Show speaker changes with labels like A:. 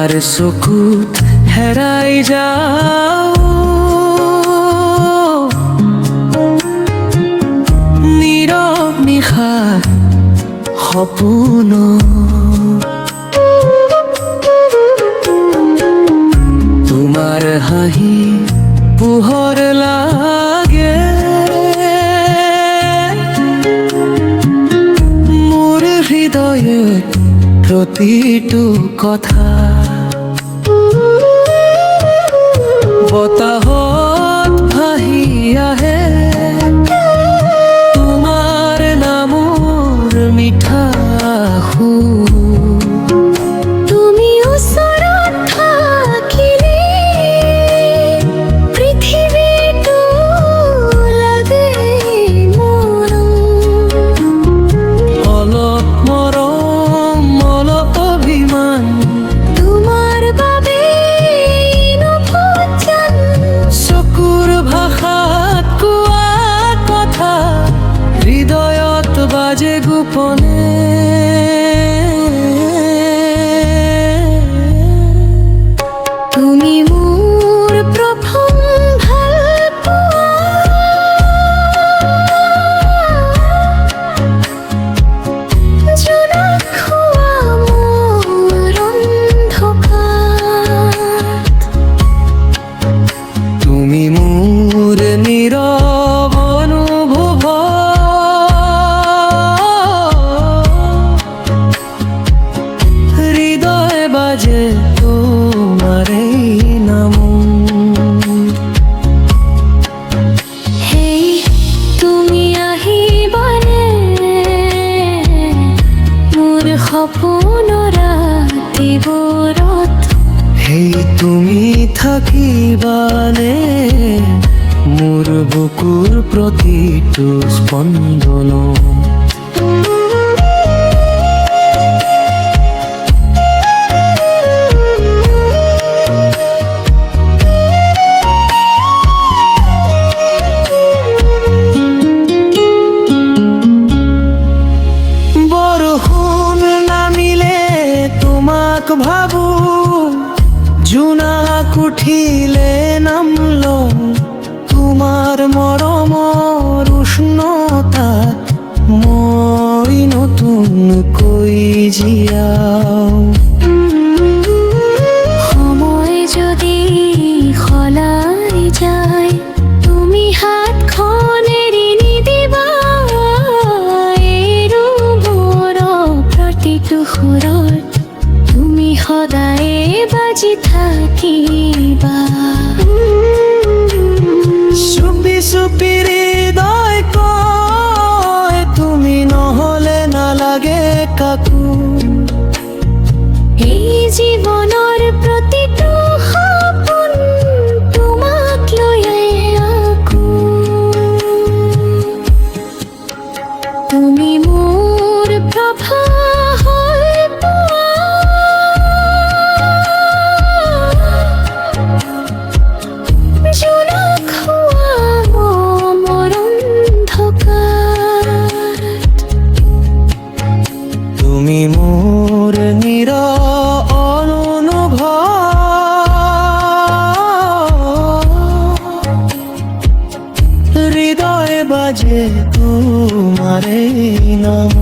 A: তোমার চকুত হেৰাই যাও, নীৰৱ নিশা সপোন তোমাৰ হাঁহি পোহৰ লাগে মোৰ হৃদয়ত প্ৰতিটো কথা বতাহত ভাহি আহে তোমাৰ নামৰ মিঠা সুৰ
B: তুমি ওচৰত থাকিলে পৃথিৱীটো লাগে মৰম,
A: অলপ মৰম অলপ অভিমান
B: তোমাৰ বাবে নভোজান
A: চকুৰ ভাষাত কোৱা কথা হৃদয়ত বাজে গোপনে
B: তুমি মোৰ প্ৰথম ভালপোৱা, জোনাক খোৱা মোৰ অন্ধকাৰত,
A: তুমি মোৰ নীৰৱ অনুভৱ হৃদয় বাজে তোমাৰে নাম
B: হেই তুমি আহিবানে মোৰ সপোনৰ ৰাতিবোৰত,
A: সেই তুমি থাকিবানে মোৰ বুকুৰ প্ৰতিটো স্পন্দন বৰষুণ নামিলে তোমাক ভাবো, জোনাক উঠিলে নাম লওঁ তোমাৰ মৰমৰ উষ্ণতাত মই নতুনকৈ জীয়াও
B: সময় যদি সলাই যায় তুমি হাতখন এৰি নিদিবা, এৰো মোৰ প্ৰতিটো সুৰত তুমি সদায়ে বাজি থাকিবা।
A: চুপি চুপি হৃদয় কয় তুমি নহলে নালাগে কাকো,
B: এই জীৱনৰ প্ৰতিটো সপোন তোমাক লৈয়ে আকো, তুমি মোৰ প্ৰভা হৈ পোৱা, জোনাক খোৱা মোৰ অন্ধকাৰত,
A: তুমি মোৰ নীৰৱ অনুভৱ হৃদয় বাজে তোমাৰে নাম